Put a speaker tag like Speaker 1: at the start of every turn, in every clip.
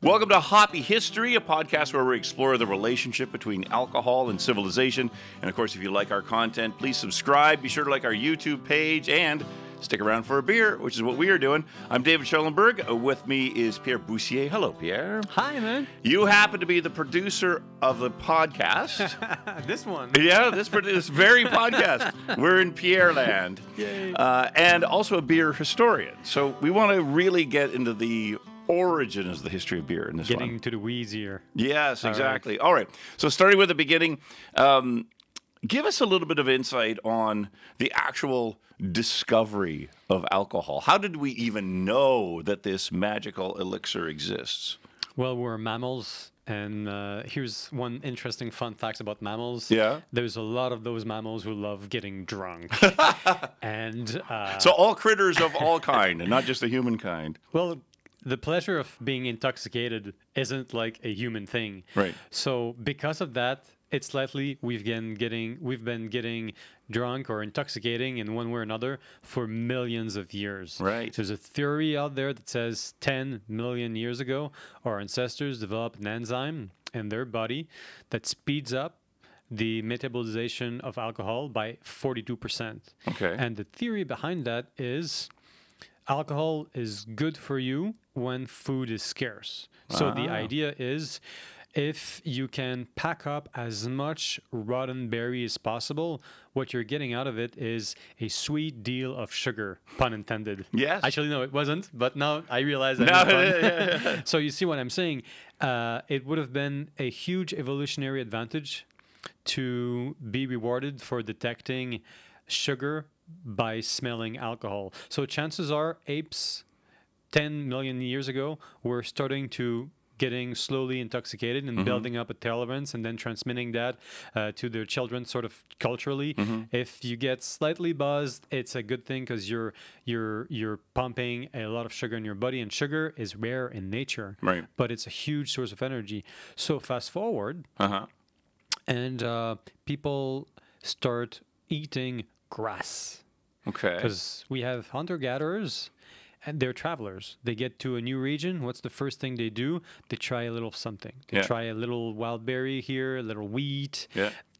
Speaker 1: Welcome to Hoppy History, a podcast where we explore the relationship between alcohol and civilization. And of course, if you like our content, please subscribe. Be sure to like our YouTube page and stick around for a beer, which is what we are doing. I'm David Schellenberg. With me is Pierre Bussières. Hello, Pierre.
Speaker 2: Hi, man.
Speaker 1: You happen to be the producer of the podcast.
Speaker 2: This one.
Speaker 1: Yeah, this very podcast. We're in Pierre land.
Speaker 2: Yay.
Speaker 1: And also a beer historian. So we want to really get into the origin of the history of beer in this one.
Speaker 2: Getting to the weeds here.
Speaker 1: Yes, exactly. All right. So starting with the beginning, give us a little bit of insight on the actual discovery of alcohol. How did we even know that this magical elixir exists?
Speaker 2: Well, we're mammals, and here's one interesting fun fact about mammals.
Speaker 1: Yeah.
Speaker 2: There's a lot of those mammals who love getting drunk. And
Speaker 1: so all critters of all kind, and not just the human kind.
Speaker 2: well, the pleasure of being intoxicated isn't like a human thing.
Speaker 1: Right.
Speaker 2: So because of that, it's likely we've been getting drunk or intoxicating in one way or another for millions of years.
Speaker 1: Right.
Speaker 2: There's a theory out there that says 10 million years ago, our ancestors developed an enzyme in their body that speeds up the metabolization of alcohol by 42%.
Speaker 1: Okay.
Speaker 2: And the theory behind that is alcohol is good for you when food is scarce. So the idea is, if you can pack up as much rotten berry as possible, what you're getting out of it is a sweet deal of sugar, pun intended.
Speaker 1: Yes.
Speaker 2: Actually, no, it wasn't, but now I realize that. No. So you see what I'm saying? It would have been a huge evolutionary advantage to be rewarded for detecting sugar by smelling alcohol. So chances are apes 10 million years ago were starting to getting slowly intoxicated and building up a tolerance and then transmitting that to their children sort of culturally. If you get slightly buzzed, it's a good thing because you're pumping a lot of sugar in your body, and sugar is rare in nature,
Speaker 1: Right.
Speaker 2: but it's a huge source of energy. So fast forward, and people start eating grass.
Speaker 1: Okay.
Speaker 2: Because we have hunter-gatherers, and they're travelers. They get to a new region. What's the first thing they do? They try a little something. They try a little wild berry here, a little wheat,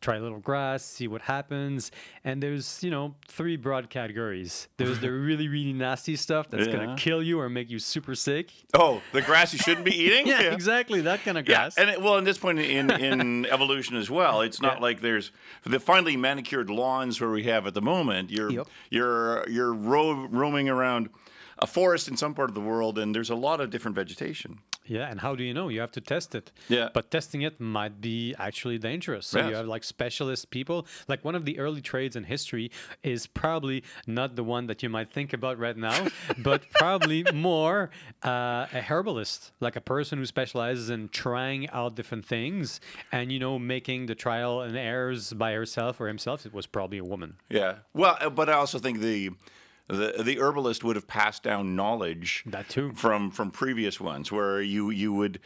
Speaker 2: try a little grass, see what happens. And there's, 3 broad categories. There's the really, really nasty stuff that's going to kill you or make you super sick.
Speaker 1: Oh, the grass you shouldn't be eating?
Speaker 2: Yeah, exactly. That kind of grass.
Speaker 1: Yeah, and in this point in evolution as well, it's not like there's the finely manicured lawns where we have at the moment. You're roaming around a forest in some part of the world, and there's a lot of different vegetation.
Speaker 2: Yeah, and how do you know? You have to test it.
Speaker 1: Yeah.
Speaker 2: But testing it might be actually dangerous. So you have like specialist people. Like one of the early trades in history is probably not the one that you might think about right now, but probably more a herbalist, like a person who specializes in trying out different things and, making the trial and errors by herself or himself. It was probably a woman.
Speaker 1: Yeah. Well, but I also think the herbalist would have passed down knowledge
Speaker 2: that too
Speaker 1: from previous ones, where you would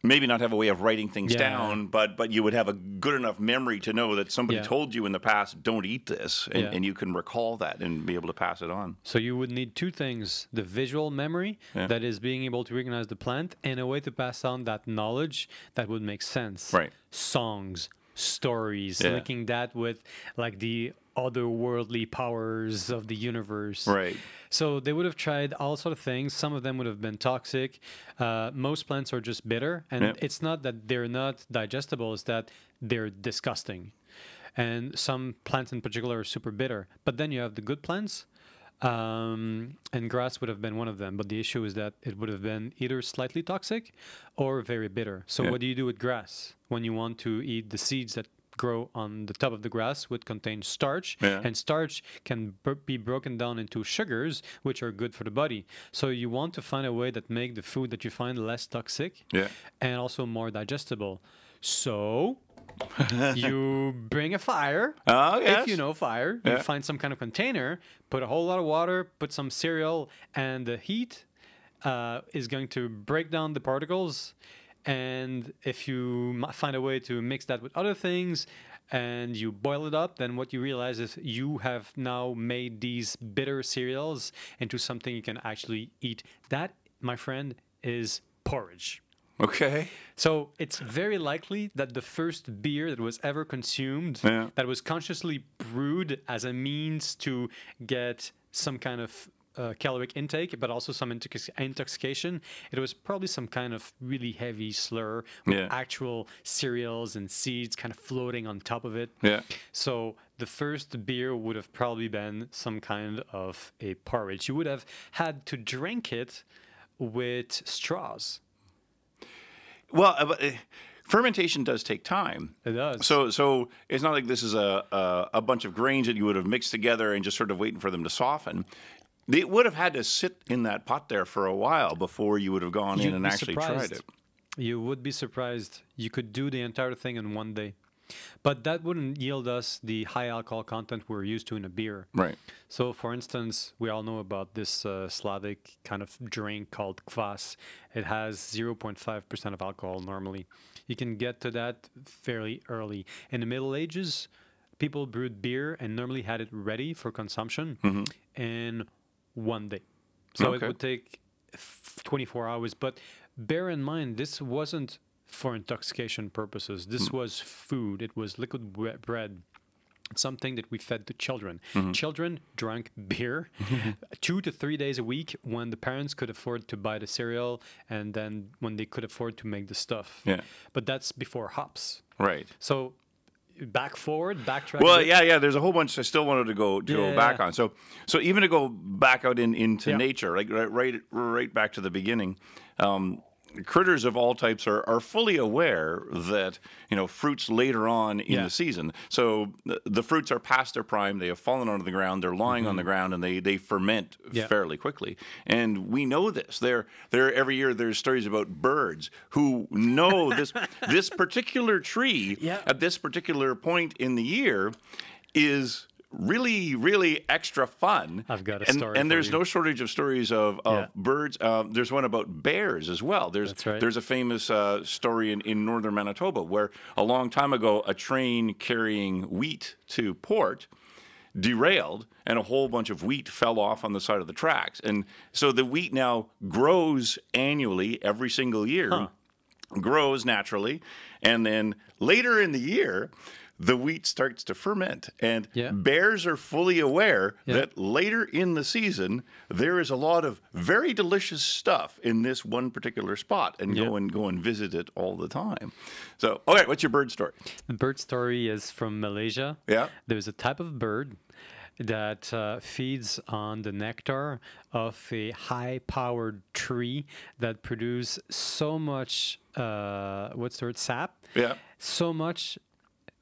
Speaker 1: maybe not have a way of writing things down, but you would have a good enough memory to know that somebody told you in the past, don't eat this, and you can recall that and be able to pass it on.
Speaker 2: So you would need 2 things: the visual memory, that is being able to recognize the plant, and a way to pass on that knowledge that would make sense.
Speaker 1: Right.
Speaker 2: Songs, stories, linking that with like the otherworldly powers of the universe.
Speaker 1: Right.
Speaker 2: So they would have tried all sort of things. Some of them would have been toxic. Most plants are just bitter, and it's not that they're not digestible, it's that they're disgusting. And some plants in particular are super bitter. But then you have the good plants, and grass would have been one of them. But the issue is that it would have been either slightly toxic or very bitter. So what do you do with grass when you want to eat the seeds that grow on the top of the grass, which contains starch, and starch can be broken down into sugars, which are good for the body. So you want to find a way that make the food that you find less toxic and also more digestible. So you bring a fire. If you know fire, you find some kind of container, put a whole lot of water, put some cereal, and the heat is going to break down the particles. And if you find a way to mix that with other things and you boil it up, then what you realize is you have now made these bitter cereals into something you can actually eat. That, my friend, is porridge.
Speaker 1: Okay.
Speaker 2: So it's very likely that the first beer that was ever consumed, that was consciously brewed as a means to get some kind of caloric intake, but also some intoxication, it was probably some kind of really heavy slur with actual cereals and seeds kind of floating on top of it.
Speaker 1: Yeah.
Speaker 2: So the first beer would have probably been some kind of a porridge. You would have had to drink it with straws.
Speaker 1: Well, fermentation does take time.
Speaker 2: It does.
Speaker 1: So it's not like this is a bunch of grains that you would have mixed together and just sort of waiting for them to soften. They would have had to sit in that pot there for a while before you would have gone in and actually tried it.
Speaker 2: You would be surprised. You could do the entire thing in one day. But that wouldn't yield us the high alcohol content we're used to in a beer.
Speaker 1: Right.
Speaker 2: So, for instance, we all know about this Slavic kind of drink called kvass. It has 0.5% of alcohol normally. You can get to that fairly early. In the Middle Ages, people brewed beer and normally had it ready for consumption in one day. So it would take 24 hours. But bear in mind, this wasn't for intoxication purposes. This was food. It was liquid bread. Something that we fed to children. Children drank beer 2 to 3 days a week when the parents could afford to buy the cereal and then when they could afford to make the stuff.
Speaker 1: Yeah.
Speaker 2: But that's before hops.
Speaker 1: Right.
Speaker 2: So backtrack.
Speaker 1: Well, yeah. There's a whole bunch I still wanted to go back on. So even to go back out into nature, like right back to the beginning. Critters of all types are fully aware that, fruits later on in the season. So the fruits are past their prime. They have fallen onto the ground. They're lying on the ground, and they ferment fairly quickly. And we know this. Every year there's stories about birds who know this particular tree at this particular point in the year is really, really extra fun.
Speaker 2: I've got a story.
Speaker 1: And there's no shortage of stories of birds. There's one about bears as well. There's a famous story in northern Manitoba where a long time ago a train carrying wheat to port derailed and a whole bunch of wheat fell off on the side of the tracks. And so the wheat now grows annually every single year, grows naturally, and then later in the year the wheat starts to ferment, and bears are fully aware that later in the season there is a lot of very delicious stuff in this one particular spot, and go and visit it all the time. So, okay, what's your bird story?
Speaker 2: The bird story is from Malaysia.
Speaker 1: Yeah,
Speaker 2: there's a type of bird that feeds on the nectar of a high-powered tree that produce so much sap.
Speaker 1: Yeah,
Speaker 2: so much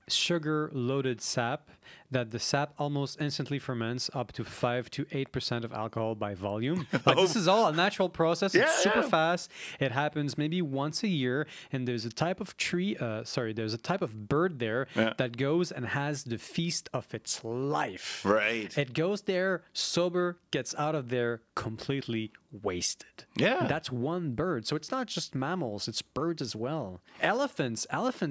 Speaker 2: sugar-loaded sap that the sap almost instantly ferments up to 5 to 8% of alcohol by volume. But this is all a natural process. It's super fast. It happens maybe once a year, and there's a type of there's a type of bird there that goes and has the feast of its life.
Speaker 1: Right.
Speaker 2: It goes there sober, gets out of there completely wasted.
Speaker 1: Yeah.
Speaker 2: That's one bird. So it's not just mammals, it's birds as well. Elephants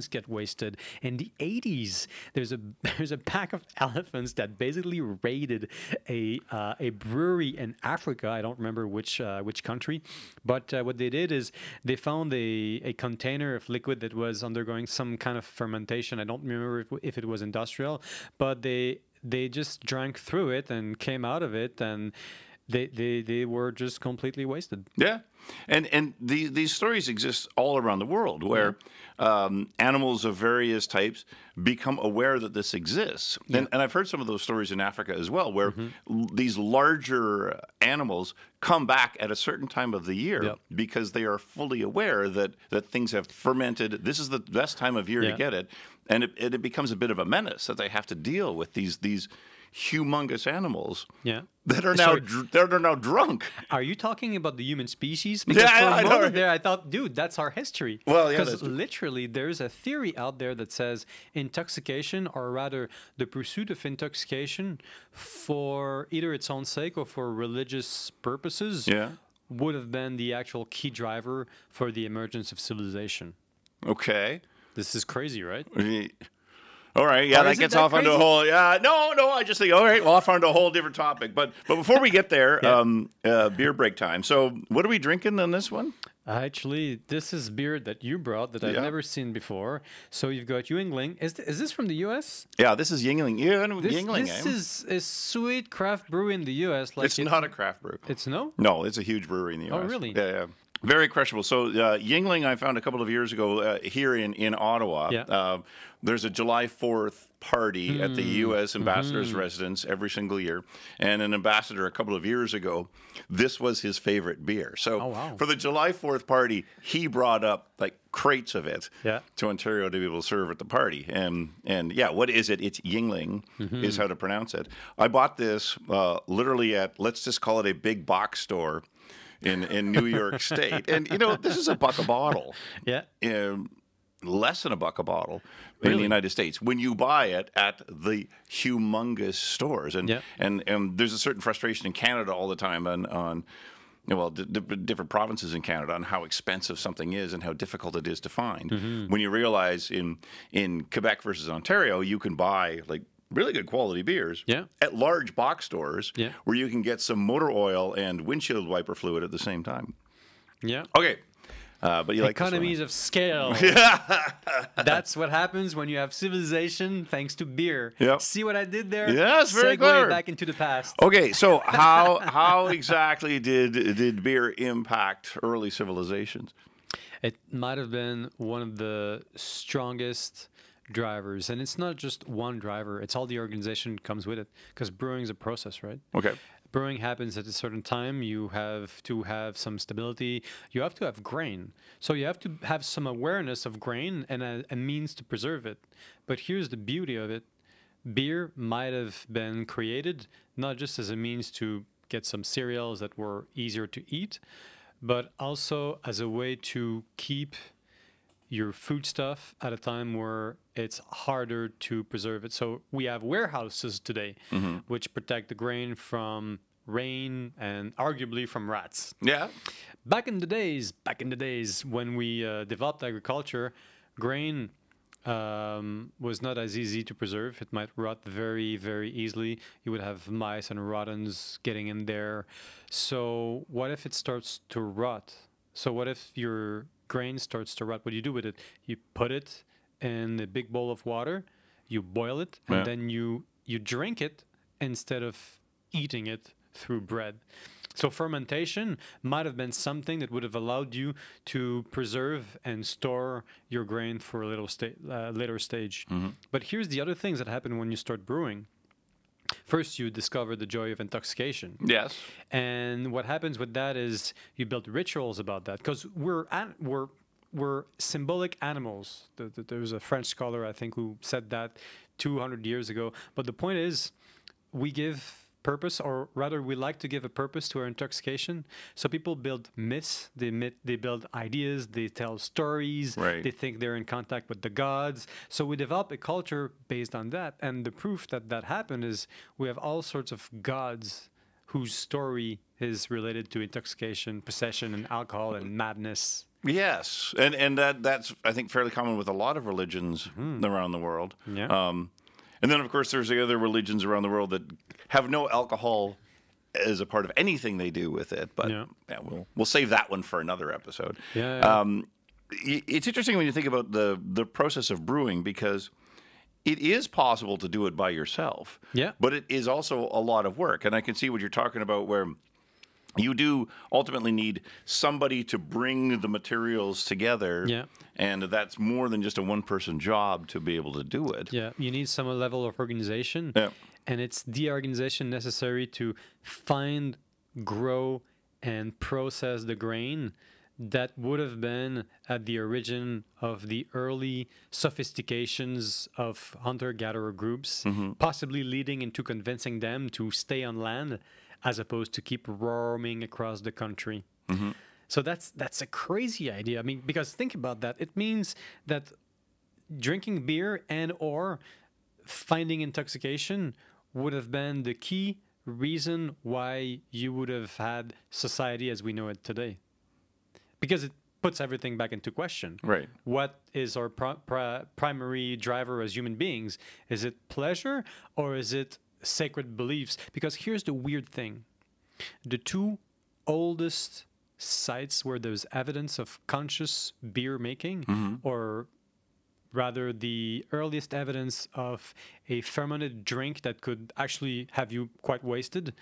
Speaker 2: get wasted. In the 80s, there's a pack of elephants that basically raided a brewery in Africa. I don't remember which country, but what they did is they found a container of liquid that was undergoing some kind of fermentation. I don't remember if it was industrial, but they just drank through it and came out of it, and they were just completely wasted.
Speaker 1: Yeah. And these stories exist all around the world where animals of various types become aware that this exists. And I've heard some of those stories in Africa as well, where these larger animals come back at a certain time of the year because they are fully aware that things have fermented. This is the best time of year to get it. And it becomes a bit of a menace that they have to deal with these humongous animals that are now drunk.
Speaker 2: Are you talking about the human species? Because for a moment there, I thought, dude, that's our history.
Speaker 1: Well,
Speaker 2: because literally, there's a theory out there that says intoxication, or rather, the pursuit of intoxication for either its own sake or for religious purposes, would have been the actual key driver for the emergence of civilization.
Speaker 1: Okay,
Speaker 2: this is crazy, right?
Speaker 1: All right, that gets off onto a whole. No, I just think, all right, off onto a whole different topic. But before we get there, beer break time. So, what are we drinking on this one?
Speaker 2: Actually, this is beer that you brought that I've never seen before. So you've got Yuengling. Is this from the U.S.?
Speaker 1: Yeah, this is Yuengling. Yuengling.
Speaker 2: This is a sweet craft brew in the U.S.
Speaker 1: It's not a craft brew.
Speaker 2: It's no?
Speaker 1: No, it's a huge brewery in the U.S.
Speaker 2: Oh, really?
Speaker 1: Yeah. Very crushable. So Yuengling, I found a couple of years ago here in Ottawa.
Speaker 2: Yeah.
Speaker 1: There's a July 4th party at the U.S. ambassador's residence every single year. And an ambassador a couple of years ago, this was his favorite beer. So for the July 4th party, he brought up like crates of it to Ontario to be able to serve at the party. And yeah, what is it? It's Yuengling is how to pronounce it. I bought this literally at, let's just call it a big box store in New York State. And, this is $1 a bottle.
Speaker 2: Yeah.
Speaker 1: Less than $1 a bottle in the United States when you buy it at the humongous stores. And there's a certain frustration in Canada all the time on different provinces in Canada on how expensive something is and how difficult it is to find. When you realize in Quebec versus Ontario, you can buy like really good quality beers at large box stores where you can get some motor oil and windshield wiper fluid at the same time.
Speaker 2: Yeah.
Speaker 1: Okay. But you like
Speaker 2: economies of scale. That's what happens when you have civilization thanks to beer.
Speaker 1: Yep.
Speaker 2: See what I did there?
Speaker 1: Yes, very
Speaker 2: Segue
Speaker 1: clever.
Speaker 2: back into the past.
Speaker 1: Okay, so how exactly did beer impact early civilizations?
Speaker 2: It might have been one of the strongest drivers, and it's not just one driver, it's all the organization that comes with it, because brewing is a process, right?
Speaker 1: Okay.
Speaker 2: Brewing happens at a certain time. You have to have some stability. You have to have grain. So you have to have some awareness of grain and a means to preserve it. But here's the beauty of it. Beer might have been created not just as a means to get some cereals that were easier to eat, but also as a way to keep your foodstuff at a time where it's harder to preserve it. So we have warehouses today, which protect the grain from rain and arguably from rats.
Speaker 1: Yeah.
Speaker 2: Back in the days when we developed agriculture, grain was not as easy to preserve. It might rot very, very easily. You would have mice and rodents getting in there. So what if it starts to rot? So what if your grain starts to rot? What do you do with it? You put it in a big bowl of water, you boil it, and then you drink it instead of eating it through bread. So fermentation might have been something that would have allowed you to preserve and store your grain for a little later stage. But here's the other things that happen when you start brewing. First, you discover the joy of intoxication.
Speaker 1: Yes.
Speaker 2: And what happens with that is you build rituals about that, because we're symbolic animals. There was a French scholar, I think, who said that 200 years ago. But the point is, we give purpose, or rather we like to give a purpose to our intoxication. So people build myths, they build ideas, they tell stories, they think they're in contact with the gods. So we develop a culture based on that. And the proof that happened is we have all sorts of gods whose story is related to intoxication, possession, and alcohol and madness.
Speaker 1: Yes, and that's, I think, fairly common with a lot of religions around the world.
Speaker 2: Yeah.
Speaker 1: And then, of course, there's the other religions around the world that have no alcohol as a part of anything they do with it. But we'll save that one for another episode. It's interesting when you think about the process of brewing, because it is possible to do it by yourself. Yeah. But it is also a lot of work. And I can see what you're talking about, where you do ultimately need somebody to bring the materials together. Yeah. And that's more than just a one-person job to be able to do it.
Speaker 2: Yeah, you need some level of organization. Yeah. And it's the organization necessary to find, grow, and process the grain that would have been at the origin of the early sophistications of hunter-gatherer groups, possibly leading into convincing them to stay on land as opposed to keep roaming across the country. So that's a crazy idea. I mean, because think about that. It means that drinking beer and or finding intoxication would have been the key reason why you would have had society as we know it today. Because it puts everything back into question. Right. What is our primary driver as human beings? Is it pleasure or is it sacred beliefs? Because here's the weird thing. The two oldest sites where there's evidence of conscious beer making, or rather the earliest evidence of a fermented drink that could actually have you quite wasted,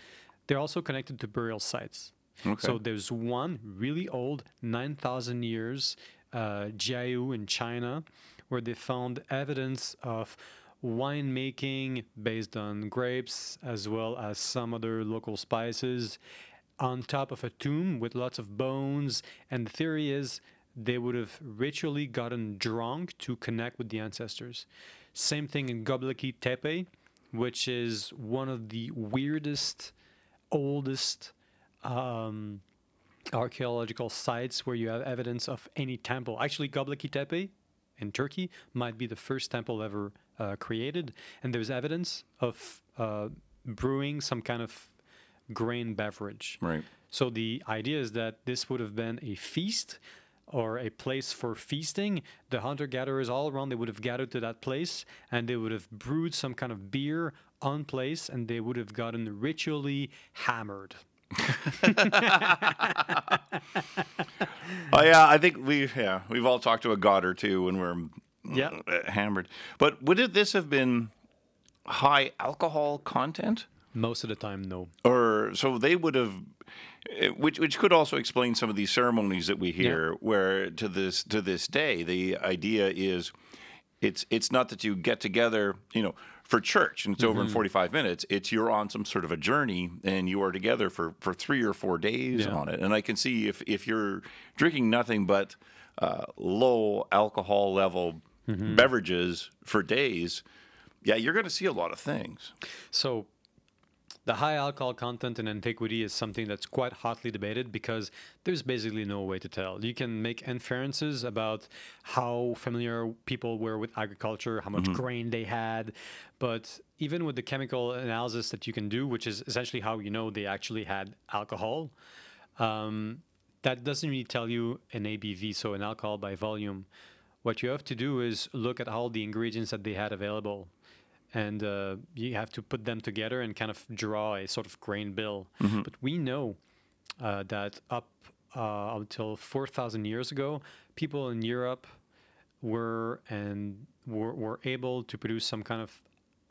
Speaker 2: they're also connected to burial sites.
Speaker 1: Okay.
Speaker 2: So there's one really old, 9,000 years, Jiayu in China, where they found evidence of winemaking based on grapes as well as some other local spices on top of a tomb with lots of bones. And the theory is they would have ritually gotten drunk to connect with the ancestors. Same thing in Göbekli Tepe, which is one of the weirdest, oldest archaeological sites where you have evidence of any temple. Actually, Göbekli Tepe in Turkey might be the first temple ever created, and there's evidence of brewing some kind of grain beverage.
Speaker 1: Right.
Speaker 2: So the idea is that this would have been a feast or a place for feasting. The hunter-gatherers all around, they would have gathered to that place, and they would have brewed some kind of beer on place, and they would have gotten ritually hammered.
Speaker 1: Oh yeah, I think we've all talked to a god or two when we're hammered. But would this have been high alcohol content?
Speaker 2: Most of the time, no.
Speaker 1: Or so they would have, which could also explain some of these ceremonies that we hear, where to this day the idea is it's not that you get together, for church and it's over in 45 minutes. It's you're on some sort of a journey and you are together for 3 or 4 days on it. And I can see if you're drinking nothing but low alcohol level beverages for days, you're going to see a lot of things.
Speaker 2: So the high alcohol content in antiquity is something that's quite hotly debated because there's basically no way to tell. You can make inferences about how familiar people were with agriculture, how much grain they had, but even with the chemical analysis that you can do, which is essentially how you know they actually had alcohol, that doesn't really tell you an ABV, so an alcohol by volume. What you have to do is look at all the ingredients that they had available. And you have to put them together and kind of draw a sort of grain bill. But we know that up until 4,000 years ago, people in Europe were able to produce some kind of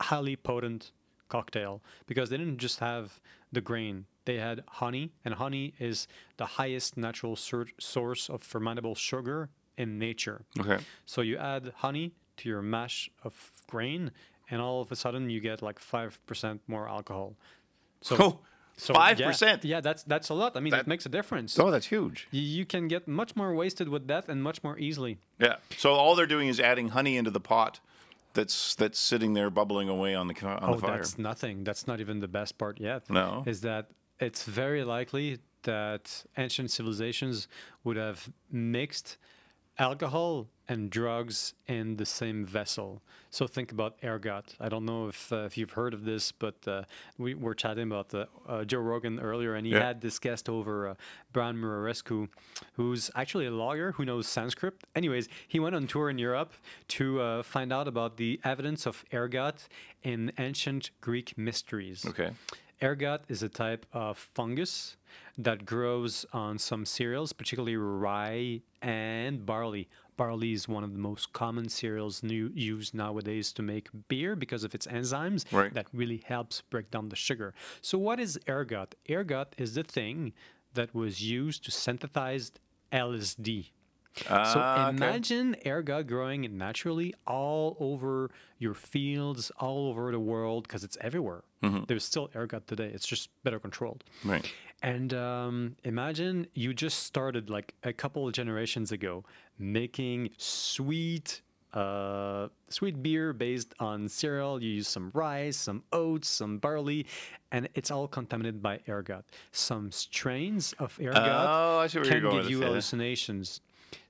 Speaker 2: highly potent cocktail because they didn't just have the grain. They had honey, and honey is the highest natural source of fermentable sugar in nature. Okay. So you add honey to your mash of grain, and all of a sudden you get like 5% more alcohol. So
Speaker 1: 5%?
Speaker 2: Yeah, that's a lot. I mean, that makes a difference.
Speaker 1: Oh, that's huge.
Speaker 2: You can get much more wasted with that and much more easily.
Speaker 1: Yeah. So all they're doing is adding honey into the pot that's sitting there bubbling away on the fire.
Speaker 2: Oh, that's nothing. That's not even the best part yet.
Speaker 1: No.
Speaker 2: Is that it's very likely that ancient civilizations would have mixed alcohol and drugs in the same vessel. So think about ergot. I don't know if you've heard of this, but we were chatting about Joe Rogan earlier, and he had this guest over, Brian Murarescu, who's actually a lawyer who knows Sanskrit. Anyways, he went on tour in Europe to find out about the evidence of ergot in ancient Greek mysteries.
Speaker 1: Okay.
Speaker 2: Ergot is a type of fungus that grows on some cereals, particularly rye and barley. Barley is one of the most common cereals used nowadays to make beer because of its enzymes that really helps break down the sugar. So what is ergot? Ergot is the thing that was used to synthesize LSD. So imagine ergot growing naturally all over your fields, all over the world, because it's everywhere. There's still ergot today. It's just better controlled. Right. And imagine you just started like a couple of generations ago making sweet beer based on cereal. You use some rice, some oats, some barley, and it's all contaminated by ergot. Some strains of ergot can give you hallucinations.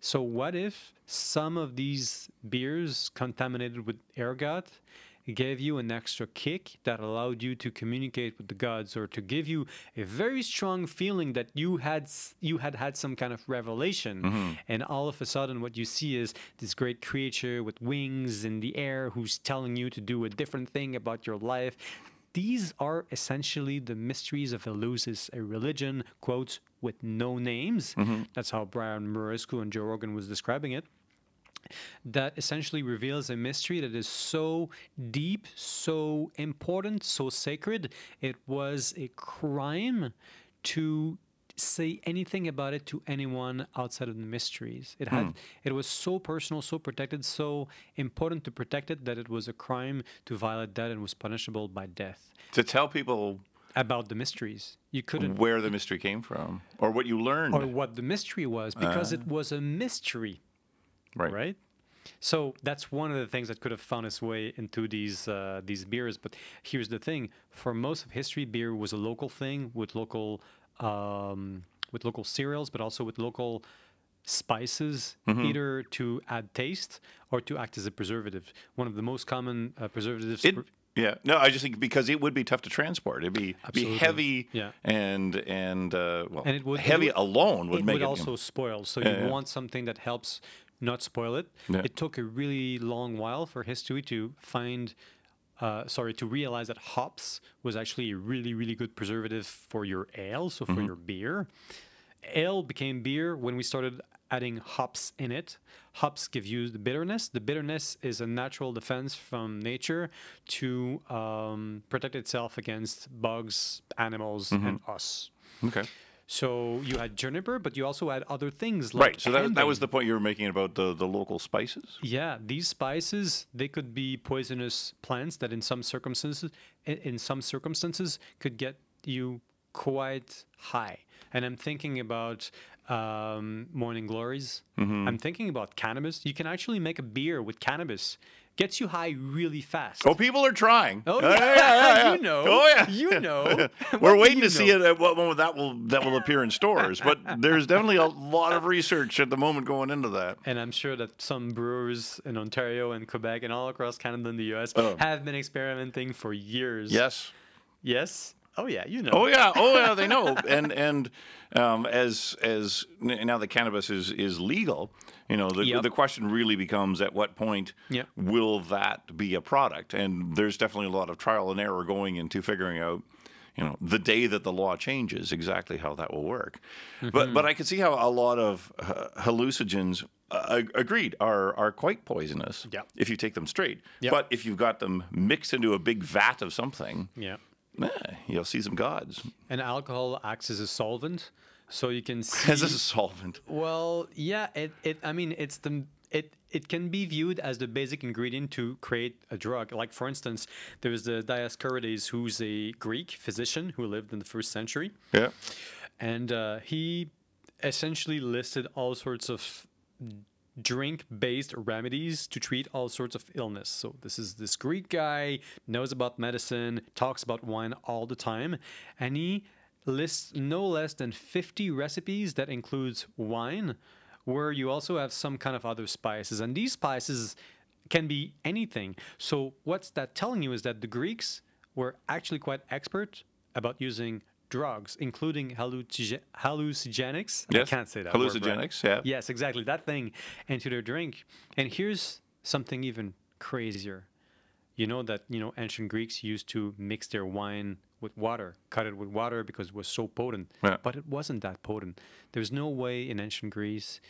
Speaker 2: So what if some of these beers contaminated with ergot gave you an extra kick that allowed you to communicate with the gods, or to give you a very strong feeling that you had some kind of revelation, and all of a sudden what you see is this great creature with wings in the air who's telling you to do a different thing about your life. these are essentially the mysteries of Eleusis, a religion, quotes, with no names. That's how Brian Morescu and Joe Rogan was describing it. That essentially reveals a mystery that is so deep, so important, so sacred. It was a crime to say anything about it to anyone outside of the mysteries. It was so personal, so protected, so important to protect it that it was a crime to violate that and was punishable by death.
Speaker 1: To tell people
Speaker 2: about the mysteries, you couldn't,
Speaker 1: where the mystery came from, or what you learned,
Speaker 2: or what the mystery was, because it was a mystery. Right. So that's one of the things that could have found its way into these beers. But here's the thing: for most of history, beer was a local thing with local cereals, but also with local spices, either to add taste or to act as a preservative. One of the most common preservatives.
Speaker 1: Yeah, no, I just think because it would be tough to transport. It'd be heavy, and it would, heavy alone would make it.
Speaker 2: It would also spoil. So you want something that helps not spoil it. Yeah. It took a really long while for history to to realize that hops was actually a really, really good preservative for your ale, so for your beer. Ale became beer when we started adding hops in it. Hops give you the bitterness. The bitterness is a natural defense from nature to protect itself against bugs, animals, and us.
Speaker 1: Okay.
Speaker 2: So you had juniper, but you also had other things like
Speaker 1: right. So that was the point you were making about the local spices.
Speaker 2: Yeah, these spices, they could be poisonous plants that in some circumstances could get you quite high. And I'm thinking about morning glories. I'm thinking about cannabis. You can actually make a beer with cannabis. Gets you high really fast.
Speaker 1: Oh, people are trying.
Speaker 2: Oh, yeah. You know.
Speaker 1: Oh, yeah.
Speaker 2: You know.
Speaker 1: We're waiting to see it at what moment that will appear in stores. But there's definitely a lot of research at the moment going into that.
Speaker 2: And I'm sure that some brewers in Ontario and Quebec and all across Canada and the U.S. have been experimenting for years.
Speaker 1: Yes.
Speaker 2: Yes. Oh yeah, you know.
Speaker 1: Oh yeah, they know. And as now the cannabis is legal, the question really becomes at what point will that be a product? And there's definitely a lot of trial and error going into figuring out, the day that the law changes, exactly how that will work. But I can see how a lot of hallucinogens, agreed, are quite poisonous if you take them straight. But if you've got them mixed into a big vat of something, you'll see some gods.
Speaker 2: And alcohol acts as a solvent, so you can see.
Speaker 1: As a solvent.
Speaker 2: Well, yeah. It can be viewed as the basic ingredient to create a drug. Like for instance, there's the Dioscorides, who's a Greek physician who lived in the 1st century. Yeah. And he essentially listed all sorts of drink-based remedies to treat all sorts of illness. So this Greek guy knows about medicine, talks about wine all the time, and he lists no less than 50 recipes that includes wine, where you also have some kind of other spices. And these spices can be anything. So what's that telling you is that the Greeks were actually quite expert about using drugs, including hallucinogenics.
Speaker 1: Yes.
Speaker 2: I can't say that
Speaker 1: hallucinogenics,
Speaker 2: word, right? Yes, exactly, that thing, into their drink. And here's something even crazier. You know that ancient Greeks used to mix their wine with water, cut it with water because it was so potent. Yeah. But it wasn't that potent. There's no way in ancient Greece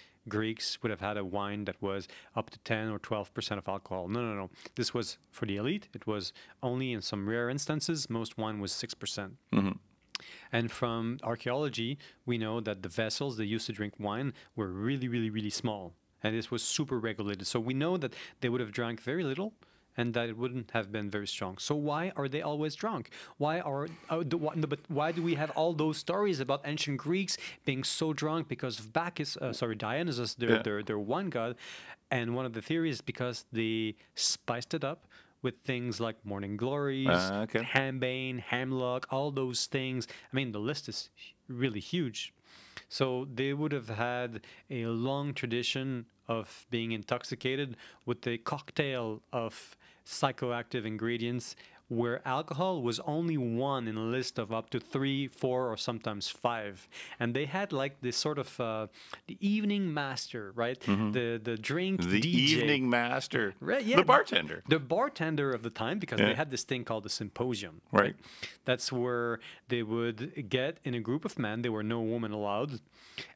Speaker 2: would have had a wine that was up to 10 or 12% of alcohol. No. This was for the elite. It was only in some rare instances. Most wine was 6%. And from archaeology, we know that the vessels they used to drink wine were really, really, really small. And this was super regulated. So we know that they would have drank very little and that it wouldn't have been very strong. So why are they always drunk? But why do we have all those stories about ancient Greeks being so drunk because of Dionysus, their wine god? And one of the theories is because they spiced it up with things like morning glories, hambane, hemlock, all those things. I mean, the list is really huge. So they would have had a long tradition of being intoxicated with a cocktail of psychoactive ingredients where alcohol was only one in a list of up to 3, 4, or sometimes 5. And they had like this sort of the evening master, right? The drink
Speaker 1: The
Speaker 2: DJ.
Speaker 1: evening master.
Speaker 2: Right, yeah.
Speaker 1: The bartender.
Speaker 2: The bartender of the time, because they had this thing called the symposium.
Speaker 1: Right.
Speaker 2: That's where they would get in a group of men. There were no women allowed.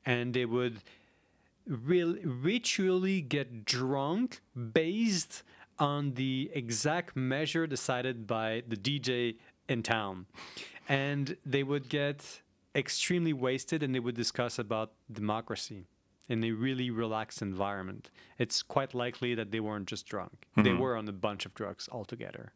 Speaker 2: And they would ritually get drunk based on the exact measure decided by the DJ in town. And they would get extremely wasted, and they would discuss about democracy in a really relaxed environment. It's quite likely that they weren't just drunk. They were on a bunch of drugs altogether.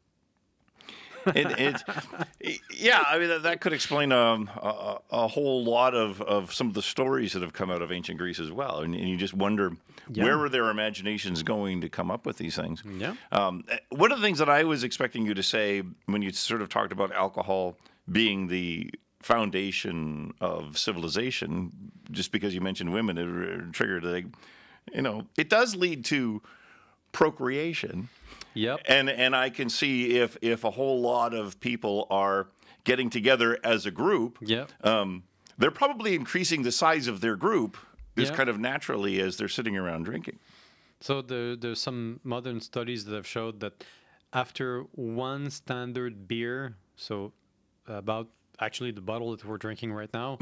Speaker 1: Yeah, I mean, that could explain a whole lot of some of the stories that have come out of ancient Greece as well. And you just wonder, where were their imaginations going to come up with these things?
Speaker 2: Yeah.
Speaker 1: One of the things that I was expecting you to say when you sort of talked about alcohol being the foundation of civilization, just because you mentioned women, it triggered, like, it does lead to procreation.
Speaker 2: Yep.
Speaker 1: And I can see if a whole lot of people are getting together as a group, they're probably increasing the size of their group just kind of naturally as they're sitting around drinking.
Speaker 2: So there's some modern studies that have showed that after one standard beer, so about actually the bottle that we're drinking right now,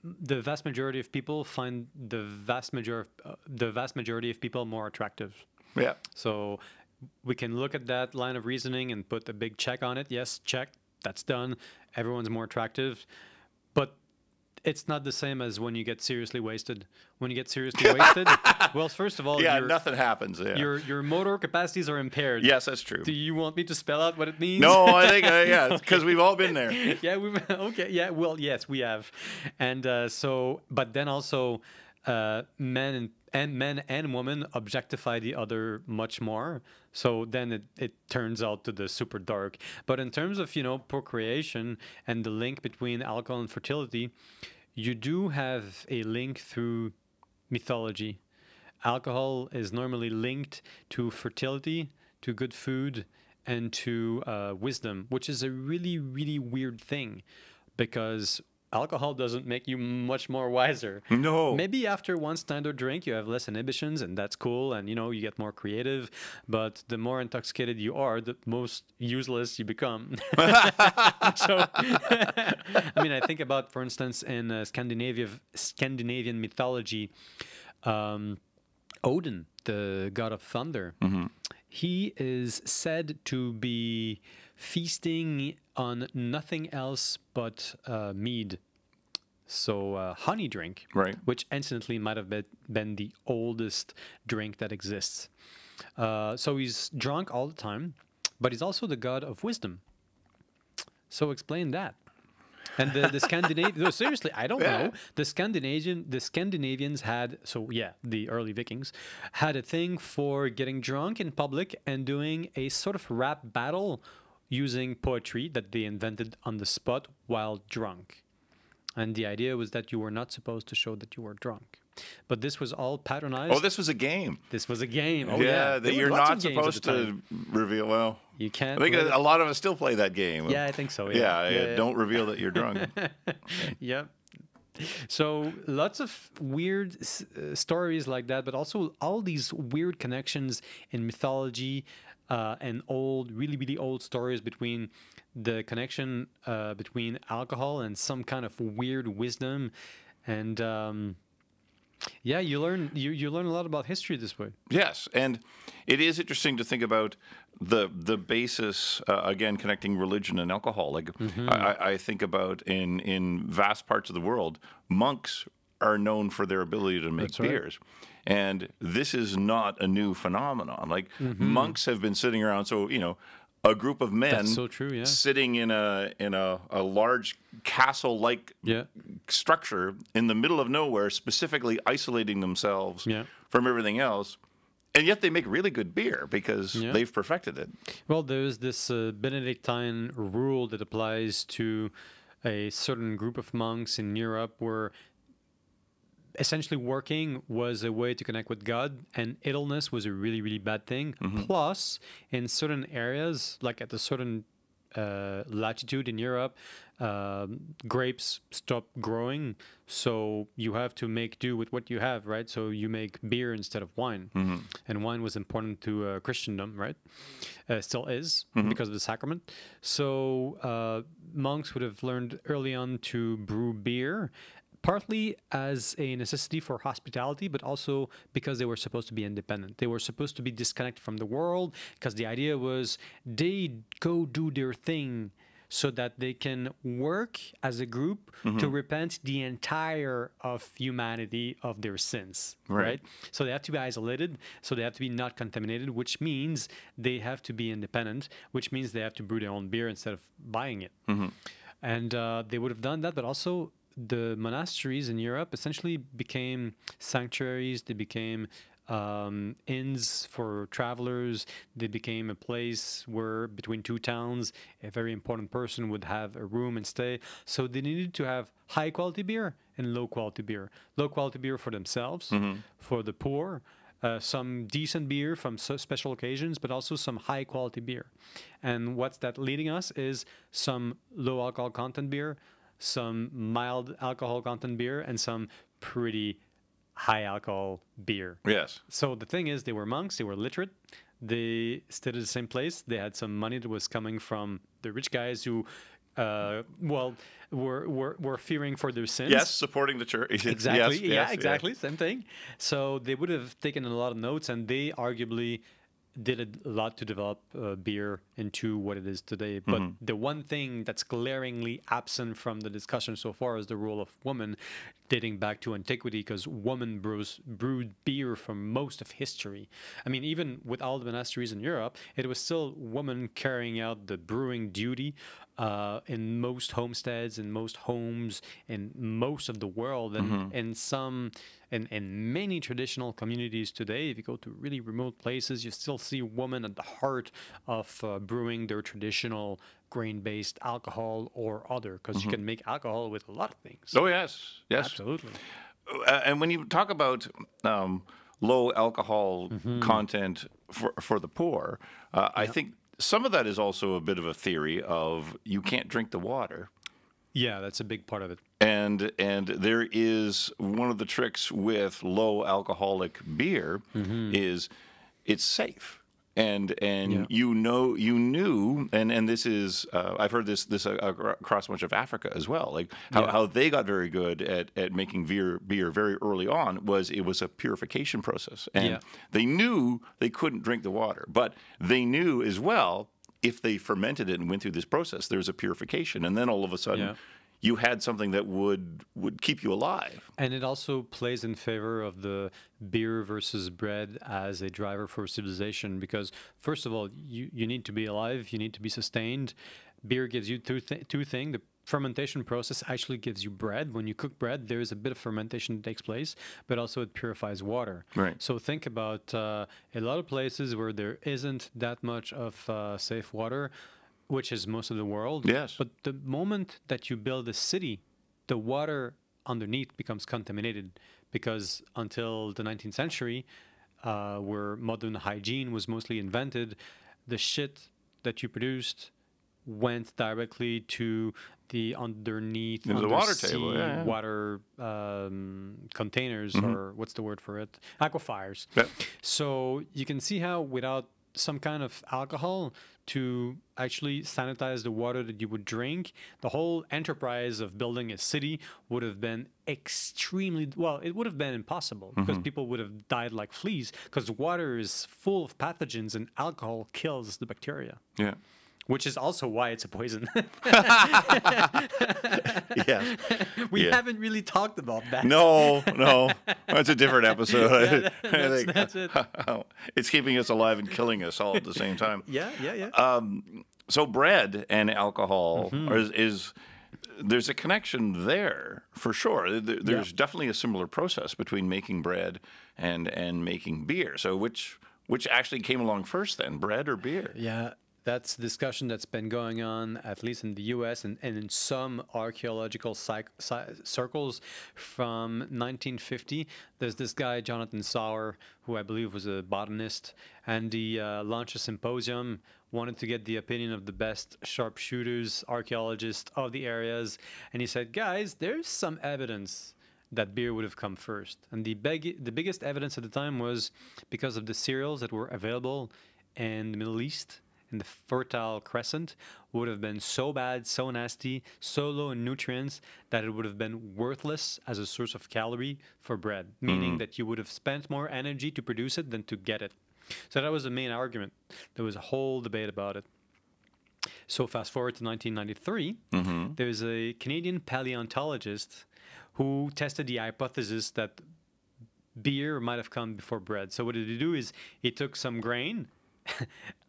Speaker 2: the vast majority of people find the vast majority of people more attractive.
Speaker 1: Yeah.
Speaker 2: So we can look at that line of reasoning and put a big check on it. Yes, check. That's done. Everyone's more attractive. But it's not the same as when you get seriously wasted. When you get seriously wasted, well, first of all,
Speaker 1: nothing happens. Yeah.
Speaker 2: Your motor capacities are impaired.
Speaker 1: Yes, that's true.
Speaker 2: Do you want me to spell out what it means?
Speaker 1: No, I think because we've all been there.
Speaker 2: Yeah, okay. Yeah, well, yes, we have, and but then also, men and women objectify the other much more. So then it turns out to the super dark. But in terms of procreation and the link between alcohol and fertility, you do have a link through mythology. Alcohol is normally linked to fertility, to good food, and to wisdom, which is a really, really weird thing, because alcohol doesn't make you much more wiser.
Speaker 1: No.
Speaker 2: Maybe after one standard drink, you have less inhibitions, and that's cool, and you get more creative. But the more intoxicated you are, the most useless you become. So, I mean, I think about, for instance, in Scandinavian mythology, Odin, the god of thunder, he is said to be feasting on nothing else but mead. So honey drink,
Speaker 1: right?
Speaker 2: Which incidentally might have been the oldest drink that exists. So he's drunk all the time, but he's also the god of wisdom. So explain that. And the Scandinavian, no, seriously, I don't know. The Scandinavians had, the early Vikings had a thing for getting drunk in public and doing a sort of rap battle using poetry that they invented on the spot while drunk. And the idea was that you were not supposed to show that you were drunk. But this was all patronized.
Speaker 1: Oh, this was a game.
Speaker 2: This was a game. Oh,
Speaker 1: yeah. That you're not supposed to reveal. Well,
Speaker 2: you can't.
Speaker 1: I think a lot of us still play that game.
Speaker 2: Yeah, I think so.
Speaker 1: Yeah. Don't reveal that you're drunk.
Speaker 2: Yep. So lots of weird stories like that, but also all these weird connections in mythology and really, really old stories between the connection between alcohol and some kind of weird wisdom. And you learn a lot about history this way.
Speaker 1: Yes, and it is interesting to think about the basis, again, connecting religion and alcohol. Like I think about in vast parts of the world, monks are known for their ability to make beers. Right. And this is not a new phenomenon. Like monks have been sitting around, so a group of men sitting in a large castle-like structure in the middle of nowhere, specifically isolating themselves from everything else. And yet they make really good beer because they've perfected it.
Speaker 2: Well, there's this Benedictine rule that applies to a certain group of monks in Europe where essentially working was a way to connect with God, and idleness was a really, really bad thing. Plus, in certain areas, like at a certain latitude in Europe, grapes stop growing, so you have to make do with what you have, right? So you make beer instead of wine, and wine was important to Christendom, right? Still is because of the sacrament. So monks would have learned early on to brew beer, partly as a necessity for hospitality, but also because they were supposed to be independent. They were supposed to be disconnected from the world, because the idea was they go do their thing so that they can work as a group to repent the entire of humanity of their sins, right? So they have to be isolated, so they have to be not contaminated, which means they have to be independent, which means they have to brew their own beer instead of buying it. And they would have done that, but also the monasteries in Europe essentially became sanctuaries. They became inns for travelers. They became a place where between two towns, a very important person would have a room and stay. So they needed to have high quality beer and low quality beer. Low quality beer for themselves, for the poor, some decent beer from special occasions, but also some high quality beer. And what's that leading us is some low alcohol content beer, some mild alcohol content beer, and some pretty high alcohol beer.
Speaker 1: Yes.
Speaker 2: So the thing is, they were monks, they were literate, they stayed at the same place, they had some money that was coming from the rich guys who were fearing for their sins.
Speaker 1: Yes, supporting the church.
Speaker 2: Exactly. Yes, exactly. Same thing. So they would have taken a lot of notes, and they arguably did a lot to develop beer into what it is today. But the one thing that's glaringly absent from the discussion so far is the role of woman, dating back to antiquity, because women brewed beer for most of history. I mean, even with all the monasteries in Europe, it was still women carrying out the brewing duty in most homesteads, in most homes, in most of the world, and in many traditional communities today. If you go to really remote places, you still see women at the heart of brewing their traditional grain-based alcohol or other, because you can make alcohol with a lot of things.
Speaker 1: Oh, yes. Yes.
Speaker 2: Absolutely.
Speaker 1: And when you talk about low alcohol content for the poor, I think some of that is also a bit of a theory of you can't drink the water.
Speaker 2: Yeah, that's a big part of it.
Speaker 1: And there is one of the tricks with low alcoholic beer is it's safe. And you knew, and this is I've heard this across much of Africa as well. Like how they got very good at making beer very early on it was a purification process, and they knew they couldn't drink the water, but they knew as well if they fermented it and went through this process, there's a purification, and then all of a sudden. You had something that would keep you alive. And
Speaker 2: it also plays in favor of the beer versus bread as a driver for civilization, because first of all, you need to be alive, you need to be sustained. Beer gives you two things. The fermentation process actually gives you bread. When you cook bread, there is a bit of fermentation that takes place, but also it purifies water.
Speaker 1: Right.
Speaker 2: So think about a lot of places where there isn't that much of safe water, which is most of the world.
Speaker 1: Yes.
Speaker 2: But the moment that you build a city, the water underneath becomes contaminated, because until the 19th century, where modern hygiene was mostly invented, the shit that you produced went directly to the underneath
Speaker 1: the water table,
Speaker 2: water containers, or what's the word for it? Aquifers.
Speaker 1: Yeah.
Speaker 2: So you can see how without some kind of alcohol to actually sanitize the water that you would drink, the whole enterprise of building a city would have been it would have been impossible, because people would have died like fleas, because water is full of pathogens and alcohol kills the bacteria.
Speaker 1: Yeah.
Speaker 2: Which is also why it's a poison.
Speaker 1: Yeah.
Speaker 2: We haven't really talked about that.
Speaker 1: No. That's a different episode.
Speaker 2: That's it.
Speaker 1: It's keeping us alive and killing us all at the same time.
Speaker 2: Yeah.
Speaker 1: So bread and alcohol there's a connection there for sure. There's definitely a similar process between making bread and making beer. So which actually came along first then, bread or beer?
Speaker 2: Yeah. That's a discussion that's been going on, at least in the US and in some archaeological circles from 1950. There's this guy, Jonathan Sauer, who I believe was a botanist, and he launched a symposium, wanted to get the opinion of the best sharpshooters, archaeologists of the areas. And he said, guys, there's some evidence that beer would have come first. And the biggest evidence at the time was because of the cereals that were available in the Middle East. And the Fertile Crescent would have been so bad, so nasty, so low in nutrients that it would have been worthless as a source of calorie for bread, meaning that you would have spent more energy to produce it than to get it. So that was the main argument. There was a whole debate about it. So fast forward to 1993, there's a Canadian paleontologist who tested the hypothesis that beer might have come before bread. So what did he do is he took some grain,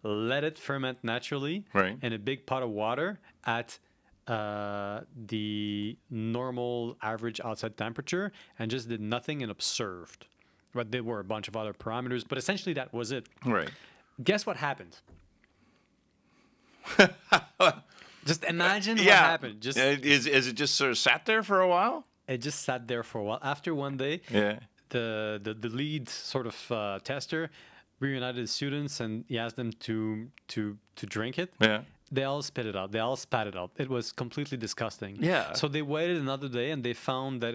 Speaker 2: let it ferment naturally in a big pot of water at the normal average outside temperature, and just did nothing and observed. But there were a bunch of other parameters, but essentially that was it.
Speaker 1: Right.
Speaker 2: Guess what happened? Just imagine what happened. Just
Speaker 1: is it just sort of sat there for a while?
Speaker 2: It just sat there for a while. After one day, the lead sort of tester reunited the students, and he asked them to drink it.
Speaker 1: Yeah.
Speaker 2: They all spit it out. They all spat it out. It was completely disgusting.
Speaker 1: Yeah.
Speaker 2: So they waited another day, and they found that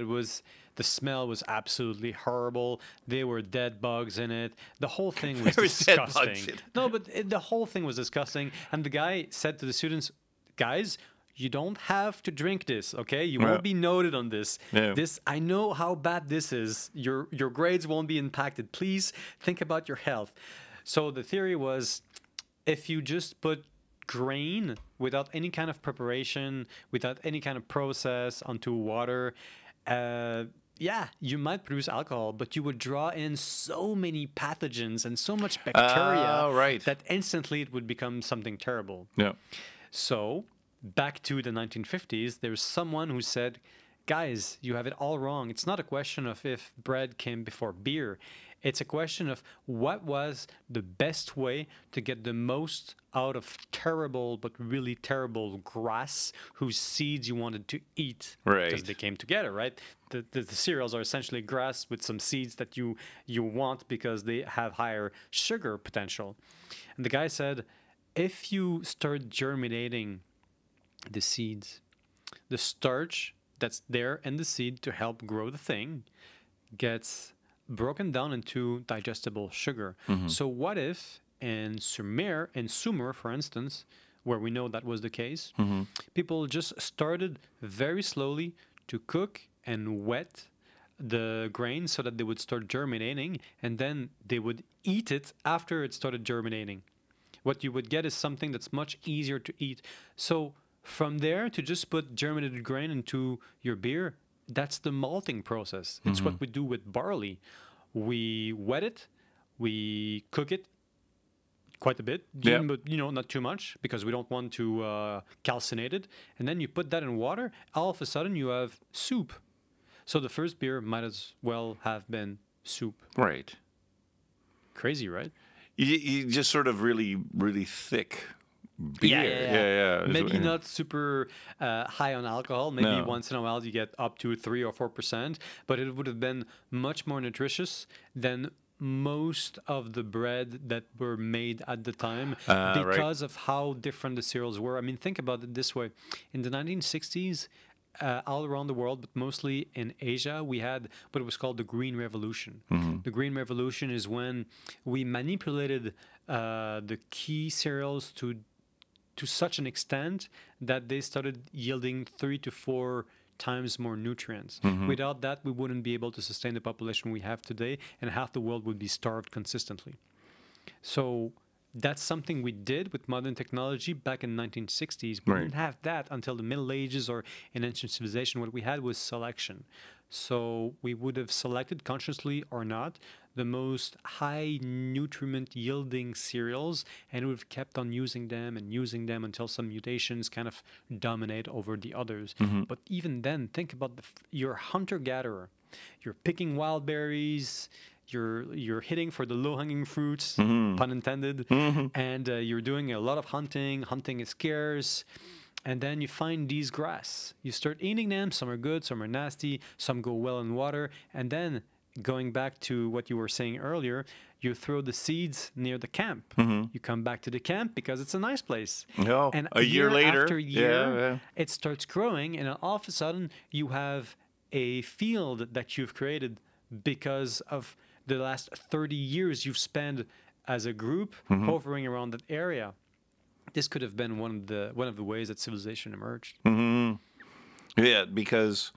Speaker 2: the smell was absolutely horrible. There were dead bugs in it. The whole thing was disgusting. No, but the whole thing was disgusting. And the guy said to the students, guys, you don't have to drink this, okay? You won't be noted on this. Yeah. I know how bad this is. Your grades won't be impacted. Please think about your health. So the theory was, if you just put grain without any kind of preparation, without any kind of process onto water, you might produce alcohol, but you would draw in so many pathogens and so much bacteria that instantly it would become something terrible.
Speaker 1: Yeah.
Speaker 2: So back to the 1950s, there's someone who said, guys, you have it all wrong. It's not a question of if bread came before beer. It's a question of what was the best way to get the most out of terrible but really terrible grass whose seeds you wanted to eat.
Speaker 1: Right.
Speaker 2: Because they came together, right? The cereals are essentially grass with some seeds that you want because they have higher sugar potential. And the guy said, if you start germinating the seeds, the starch that's there in the seed to help grow the thing gets broken down into digestible sugar. So what if in Sumer, for instance, where we know that was the case, people just started very slowly to cook and wet the grain so that they would start germinating, and then they would eat it after it started germinating. What you would get is something that's much easier to eat. So from there, to just put germinated grain into your beer, that's the malting process. It's what we do with barley. We wet it, we cook it quite a bit, but not too much because we don't want to calcinate it. And then you put that in water. All of a sudden, you have soup. So the first beer might as well have been soup.
Speaker 1: Right.
Speaker 2: Crazy, right?
Speaker 1: You just sort of really, really thick beer. Yeah.
Speaker 2: Maybe not super high on alcohol. Maybe once in a while you get up to 3 or 4%, but it would have been much more nutritious than most of the bread that were made at the time because of how different the cereals were. I mean, think about it this way. In the 1960s, all around the world, but mostly in Asia, we had what was called the Green Revolution. The Green Revolution is when we manipulated the key cereals to such an extent that they started yielding 3 to 4 times more nutrients. Without that, we wouldn't be able to sustain the population we have today, and half the world would be starved consistently. So that's something we did with modern technology back in the 1960s. We didn't have that until the Middle Ages or in ancient civilization. What we had was selection. So we would have selected, consciously or not, the most high nutriment yielding cereals, and we've kept on using them until some mutations kind of dominate over the others. But even then, think about you're a hunter-gatherer. You're picking wild berries, you're hitting for the low-hanging fruits, pun intended, and you're doing a lot of hunting. Hunting is scarce. And then you find these grass. You start eating them. Some are good, some are nasty, some go well in water. And then, going back to what you were saying earlier, you throw the seeds near the camp. You come back to the camp because it's a nice place.
Speaker 1: Oh,
Speaker 2: and
Speaker 1: a year later,
Speaker 2: after year, it starts growing, and all of a sudden, you have a field that you've created because of the last 30 years you've spent as a group hovering around that area. This could have been one of the ways that civilization emerged.
Speaker 1: Yeah, because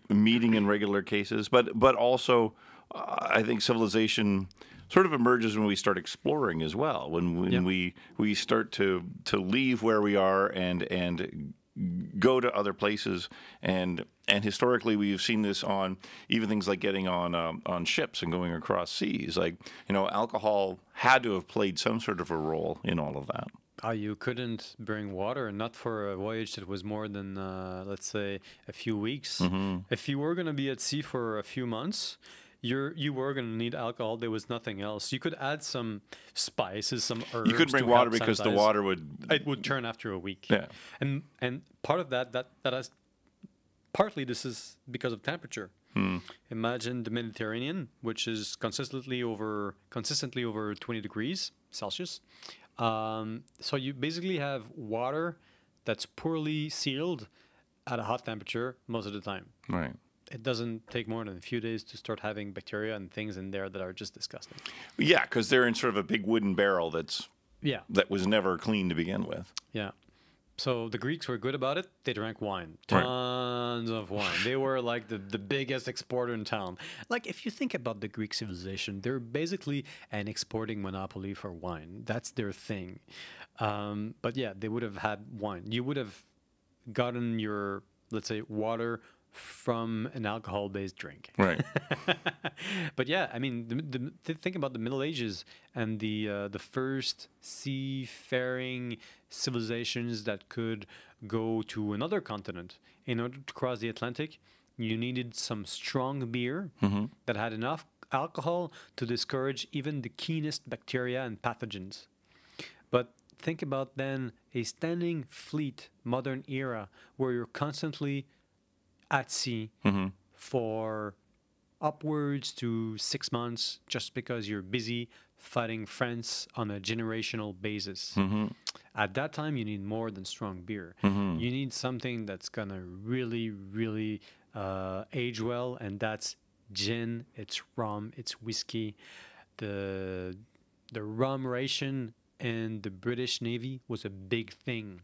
Speaker 1: meeting in regular cases, but also I think civilization sort of emerges when we start exploring as well. When we start to leave where we are and go to other places, and historically we've seen this on even things like getting on ships and going across seas. Like, alcohol had to have played some sort of a role in all of that.
Speaker 2: You couldn't bring water, not for a voyage that was more than, let's say, a few weeks. If you were going to be at sea for a few months, you were going to need alcohol. There was nothing else. You could add some spices, some herbs.
Speaker 1: You couldn't bring water because the water
Speaker 2: would turn after a week.
Speaker 1: Yeah,
Speaker 2: and part of that has partly this is because of temperature. Imagine the Mediterranean, which is consistently over 20 degrees Celsius. So you basically have water that's poorly sealed at a hot temperature most of the time.
Speaker 1: Right.
Speaker 2: It doesn't take more than a few days to start having bacteria and things in there that are just disgusting.
Speaker 1: Yeah, because they're in sort of a big wooden barrel that was never clean to begin with.
Speaker 2: Yeah. So the Greeks were good about it. They drank wine, tons of wine. They were like the biggest exporter in town. Like, if you think about the Greek civilization, they're basically an exporting monopoly for wine. That's their thing. But yeah, they would have had wine. You would have gotten your, let's say, water from an alcohol-based drink.
Speaker 1: Right.
Speaker 2: But yeah, I mean, think about the Middle Ages and the first seafaring civilizations that could go to another continent. In order to cross the Atlantic, you needed some strong beer that had enough alcohol to discourage even the keenest bacteria and pathogens. But think about then a standing fleet, modern era, where you're constantly at sea for upwards to 6 months just because you're busy fighting France on a generational basis. At that time, you need more than strong beer. You need something that's gonna really, really age well, and that's gin, it's rum, it's whiskey. The rum ration in the British Navy was a big thing.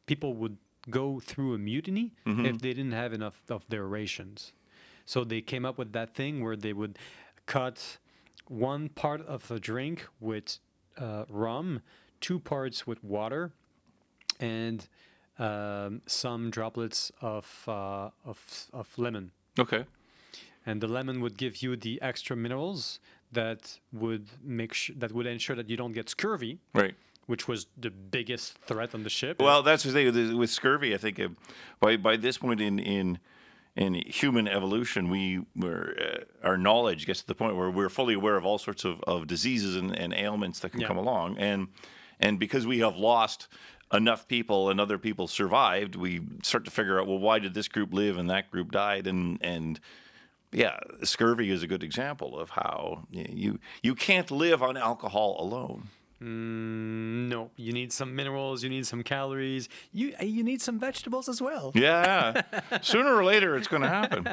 Speaker 2: People would go through a mutiny if they didn't have enough of their rations. So they came up with that thing where they would cut one part of a drink with rum, 2 parts with water, and some droplets of lemon.
Speaker 1: Okay.
Speaker 2: And the lemon would give you the extra minerals that would ensure that you don't get scurvy.
Speaker 1: Right.
Speaker 2: Which was the biggest threat on the ship.
Speaker 1: Well, that's the thing with scurvy. I think by this point in human evolution, our knowledge gets to the point where we're fully aware of all sorts of diseases and ailments that can come along, and because we have lost enough people and other people survived, we start to figure out, well, why did this group live and that group died, and yeah, scurvy is a good example of how you can't live on alcohol alone.
Speaker 2: No, you need some minerals, you need some calories, you need some vegetables as well.
Speaker 1: Yeah, sooner or later it's going to happen.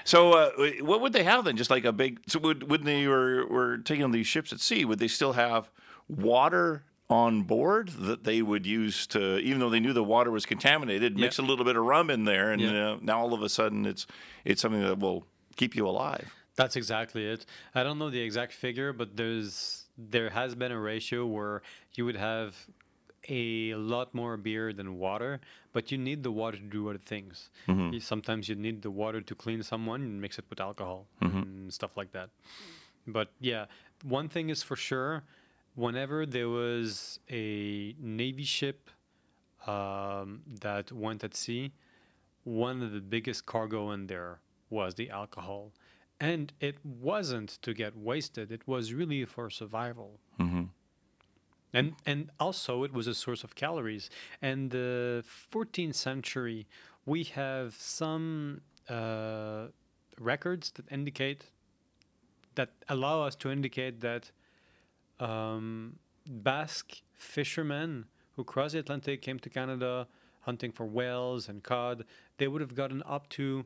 Speaker 1: So what would they have then? Just like a big, so when they were taking on these ships at sea, would they still have water on board that they would use to, even though they knew the water was contaminated, mix a little bit of rum in there, and now all of a sudden it's something that will keep you alive?
Speaker 2: That's exactly it. I don't know the exact figure, but there has been a ratio where you would have a lot more beer than water, but you need the water to do other things. Sometimes you need the water to clean someone and mix it with alcohol and stuff like that. But yeah, one thing is for sure, whenever there was a Navy ship that went at sea, one of the biggest cargo in there was the alcohol. And it wasn't to get wasted. It was really for survival. And also it was a source of calories. And the 14th century, we have some records that allow us to indicate that Basque fishermen who crossed the Atlantic, came to Canada hunting for whales and cod, they would have gotten up to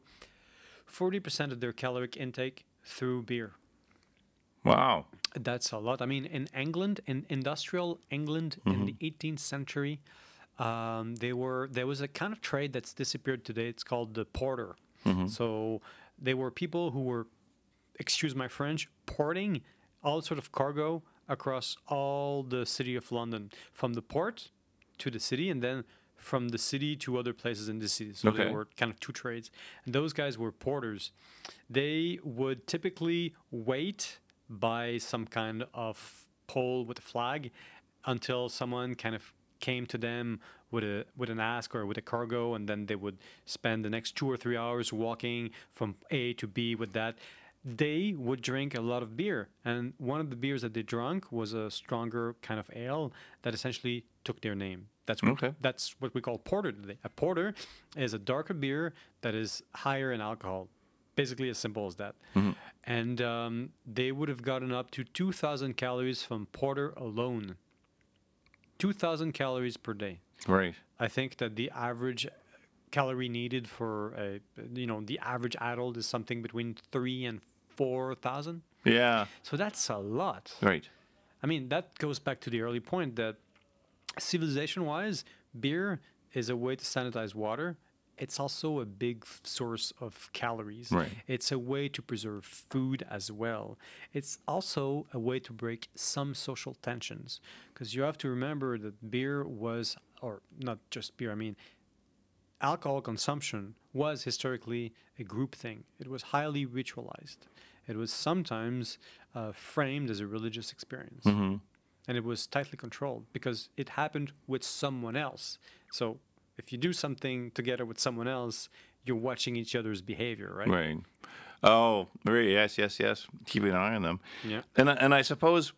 Speaker 2: 40% of their caloric intake through beer.
Speaker 1: Wow.
Speaker 2: That's a lot. I mean, in England, in industrial England in the 18th century, there was a kind of trade that's disappeared today. It's called the porter. So they were people who were, excuse my French, porting all sort of cargo across all the city of London, from the port to the city, and then from the city to other places in the city. So they were kind of two trades. And those guys were porters. They would typically wait by some kind of pole with a flag until someone kind of came to them with an ask or with a cargo, and then they would spend the next 2 or 3 hours walking from A to B with that. They would drink a lot of beer, and one of the beers that they drank was a stronger kind of ale that essentially took their name. That's what we call porter today. A porter is a darker beer that is higher in alcohol. Basically as simple as that. And they would have gotten up to 2,000 calories from porter alone. 2,000 calories per day.
Speaker 1: Right.
Speaker 2: I think that the average calorie needed for the average adult is something between 3,000 and 4,000.
Speaker 1: Yeah.
Speaker 2: So that's a lot.
Speaker 1: Right.
Speaker 2: I mean, that goes back to the early point that civilization-wise, beer is a way to sanitize water. It's also a big source of calories.
Speaker 1: Right.
Speaker 2: It's a way to preserve food as well. It's also a way to break some social tensions, because you have to remember that beer was, or not just beer, I mean, alcohol consumption was historically a group thing. It was highly ritualized. It was sometimes framed as a religious experience. And it was tightly controlled because it happened with someone else. So if you do something together with someone else, you're watching each other's behavior, right?
Speaker 1: Right. Oh, yes. Keeping an eye on them.
Speaker 2: Yeah.
Speaker 1: And I suppose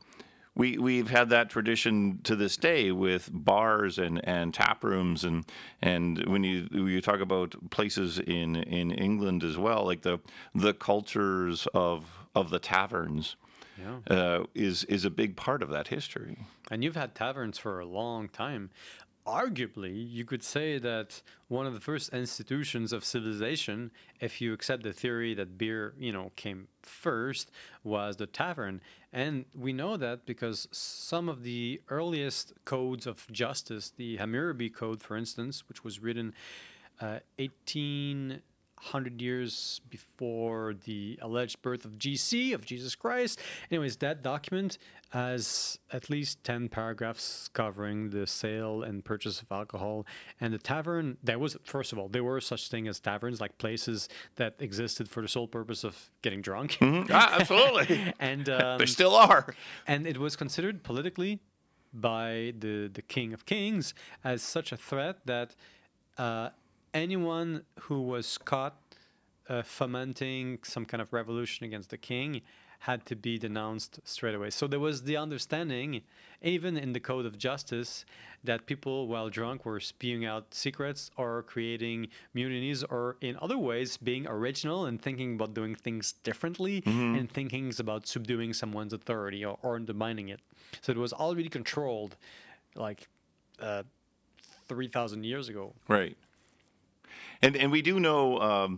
Speaker 1: we've had that tradition to this day with bars and tap rooms and when you talk about places in England as well, like the cultures of the taverns. Is a big part of that history.
Speaker 2: And you've had taverns for a long time. Arguably, you could say that one of the first institutions of civilization, if you accept the theory that beer, came first, was the tavern. And we know that because some of the earliest codes of justice, the Hammurabi Code, for instance, which was written 1,800 years before the alleged birth of GC, of Jesus Christ. Anyways, that document has at least 10 paragraphs covering the sale and purchase of alcohol. And the tavern, there were such thing as taverns, like places that existed for the sole purpose of getting drunk.
Speaker 1: Absolutely.
Speaker 2: And
Speaker 1: there still are.
Speaker 2: And it was considered politically by the King of Kings as such a threat that anyone who was caught fomenting some kind of revolution against the king had to be denounced straight away. So there was the understanding, even in the Code of Justice, that people, while drunk, were spewing out secrets or creating mutinies or in other ways being original and thinking about doing things differently and thinking about subduing someone's authority or undermining it. So it was already controlled like 3,000 years ago.
Speaker 1: Right. And we do know, a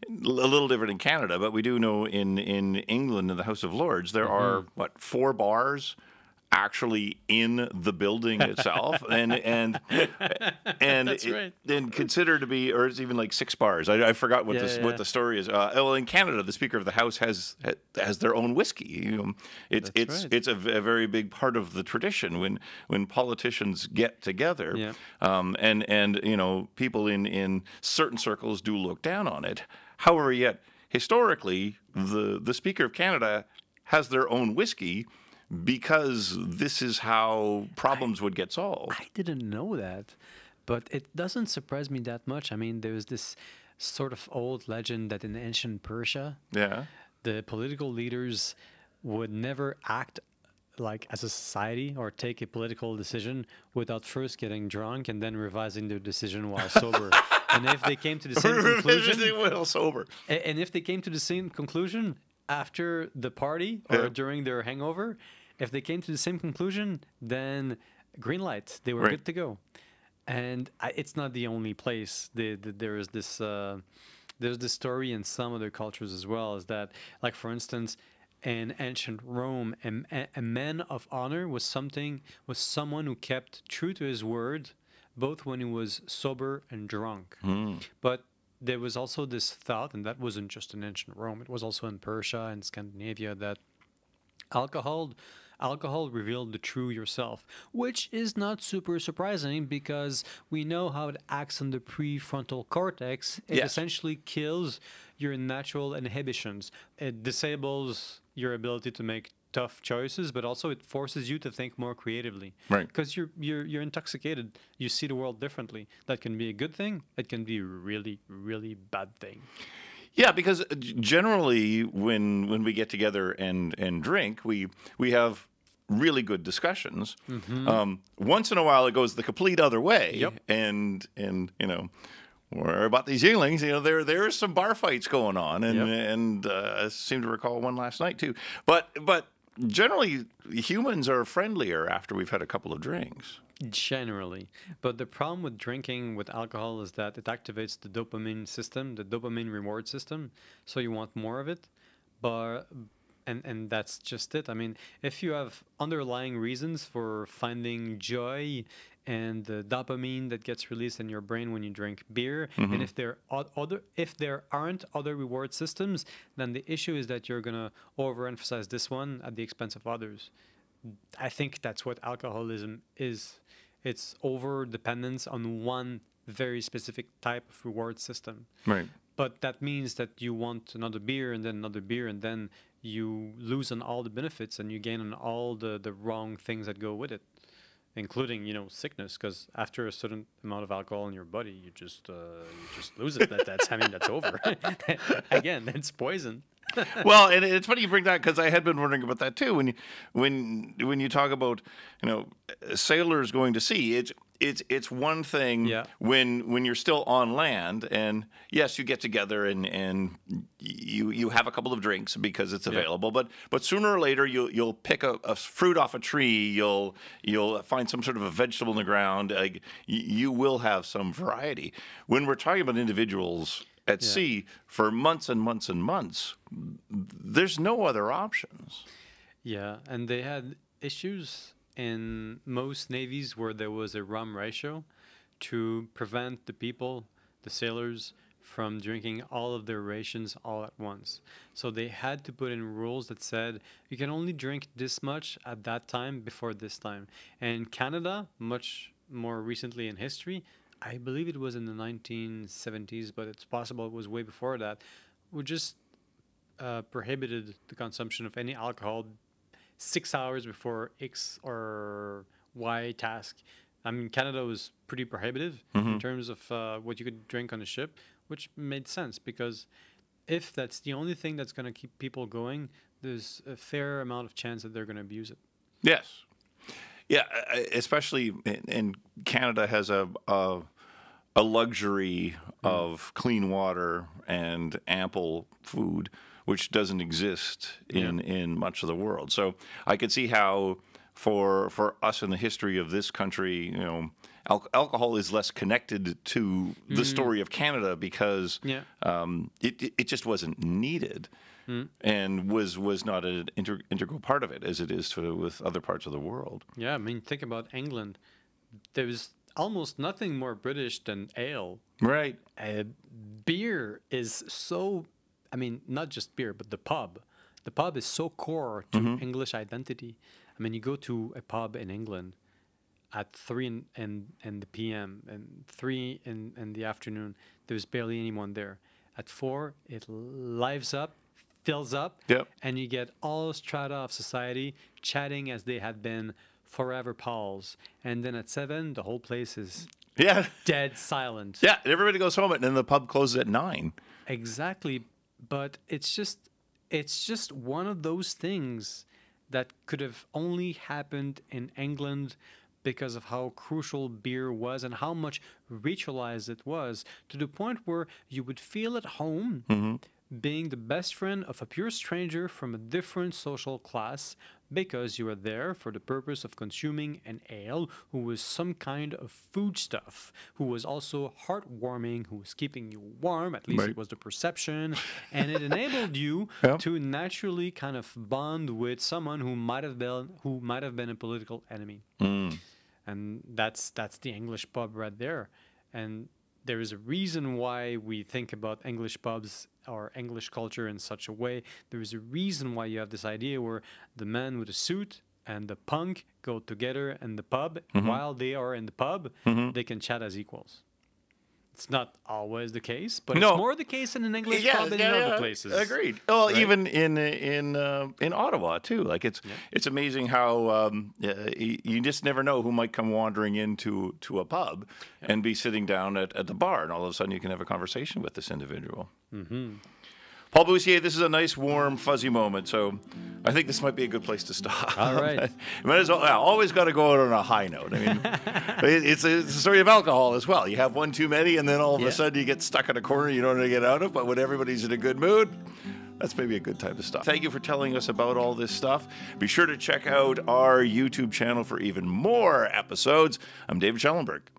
Speaker 1: little different in Canada, but we do know in England, in the House of Lords, there are, 4 bars actually in the building itself, and
Speaker 2: That's right.
Speaker 1: and considered to be, or it's even like 6 bars. I forgot what the story is. Well, in Canada, the Speaker of the House has their own whiskey. It's a very big part of the tradition when politicians get together.
Speaker 2: Yeah.
Speaker 1: And people in certain circles do look down on it. However, yet historically, the Speaker of Canada has their own whiskey, because this is how problems would get solved.
Speaker 2: I didn't know that, but it doesn't surprise me that much. I mean, there's this sort of old legend that in ancient Persia, the political leaders would never act like as a society or take a political decision without first getting drunk and then revising their decision while sober. And if they came to the same conclusion,
Speaker 1: while sober,
Speaker 2: and if they came to the same conclusion after the party or during their hangover, if they came to the same conclusion, then green light, they were good to go. And it's not the only place. There is this there's this story in some other cultures as well, is that, like, for instance, in ancient Rome, a man of honor was someone who kept true to his word, both when he was sober and drunk. But there was also this thought, and that wasn't just in ancient Rome, it was also in Persia and Scandinavia, that alcohol revealed the true yourself, which is not super surprising because we know how it acts on the prefrontal cortex. It essentially kills your natural inhibitions. It disables your ability to make tough choices, but also it forces you to think more creatively.
Speaker 1: Right.
Speaker 2: Because you're intoxicated. You see the world differently. That can be a good thing. It can be a really, really bad thing.
Speaker 1: Yeah, because generally when we get together and drink, we have really good discussions. Once in a while, it goes the complete other way, and you know, or about these Yinglings, you know, there are some bar fights going on, and I seem to recall one last night too. But generally, humans are friendlier after we've had a couple of drinks.
Speaker 2: Generally. But the problem with drinking with alcohol is that it activates the dopamine system, the dopamine reward system. So you want more of it. But and that's just it. I mean, if you have underlying reasons for finding joy and the dopamine that gets released in your brain when you drink beer, and if there aren't other reward systems, then the issue is that you're gonna overemphasize this one at the expense of others. I think that's what alcoholism is. It's over dependence on one very specific type of reward system.
Speaker 1: Right.
Speaker 2: But that means that you want another beer and then another beer, and then you lose on all the benefits and you gain on all the wrong things that go with it, including, you know, sickness. Because after a certain amount of alcohol in your body, you just lose it. That's over. Again, it's poison.
Speaker 1: Well, and it's funny you bring that, because I had been wondering about that too. When you talk about, you know, sailors going to sea, it's one thing when you're still on land, and yes, you get together and you have a couple of drinks because it's available, but sooner or later you'll pick a fruit off a tree, you'll find some sort of a vegetable in the ground. You will have some variety. When we're talking about individuals at sea for months and months and months, there's no other options.
Speaker 2: Yeah, and they had issues in most navies where there was a rum ratio to prevent the sailors, from drinking all of their rations all at once. So they had to put in rules that said you can only drink this much at that time before this time. And Canada, much more recently in history, I believe it was in the 1970s, but it's possible it was way before that, we just prohibited the consumption of any alcohol 6 hours before X or Y task. I mean, Canada was pretty prohibitive in terms of what you could drink on a ship, which made sense, because if that's the only thing that's going to keep people going, there's a fair amount of chance that they're going to abuse it.
Speaker 1: Yes. Yeah, especially in Canada has a luxury of clean water and ample food, which doesn't exist in much of the world. So I could see how for us in the history of this country, you know, alcohol is less connected to the story of Canada because it just wasn't needed. And was not an integral part of it as it is with other parts of the world.
Speaker 2: Yeah, I mean, think about England. There's almost nothing more British than ale.
Speaker 1: Right.
Speaker 2: Beer is so, I mean, not just beer, but the pub. The pub is so core to English identity. I mean, you go to a pub in England at 3 in the p.m. and 3 in the afternoon, there's barely anyone there. At 4, it lives up, fills up, and you get all strata of society chatting as they had been forever pals. And then at 7, the whole place is dead silent.
Speaker 1: Yeah, everybody goes home, and then the pub closes at 9.
Speaker 2: Exactly, but it's just it's just one of those things that could have only happened in England because of how crucial beer was and how much ritualized it was, to the point where you would feel at home being the best friend of a pure stranger from a different social class because you were there for the purpose of consuming an ale who was some kind of foodstuff, who was also heartwarming, who was keeping you warm, at least it was the perception, and it enabled you to naturally kind of bond with someone who might have been a political enemy. And that's the English pub right there. And there is a reason why we think about English pubs or English culture in such a way. There is a reason why you have this idea where the man with a suit and the punk go together in the pub. While they are in the pub, they can chat as equals. It's not always the case, but it's more the case in an English pub than in other places.
Speaker 1: Agreed. Well, even in Ottawa too. Like it's amazing how you just never know who might come wandering into a pub and be sitting down at the bar, and all of a sudden you can have a conversation with this individual. Paul Bussières, this is a nice, warm, fuzzy moment, so I think this might be a good place to stop.
Speaker 2: All right.
Speaker 1: Might as well, always got to go out on a high note. I mean, it's a story of alcohol as well. You have one too many, and then all of a sudden you get stuck in a corner you don't know how to get out of, but when everybody's in a good mood, that's maybe a good time to stop. Thank you for telling us about all this stuff. Be sure to check out our YouTube channel for even more episodes. I'm David Schellenberg.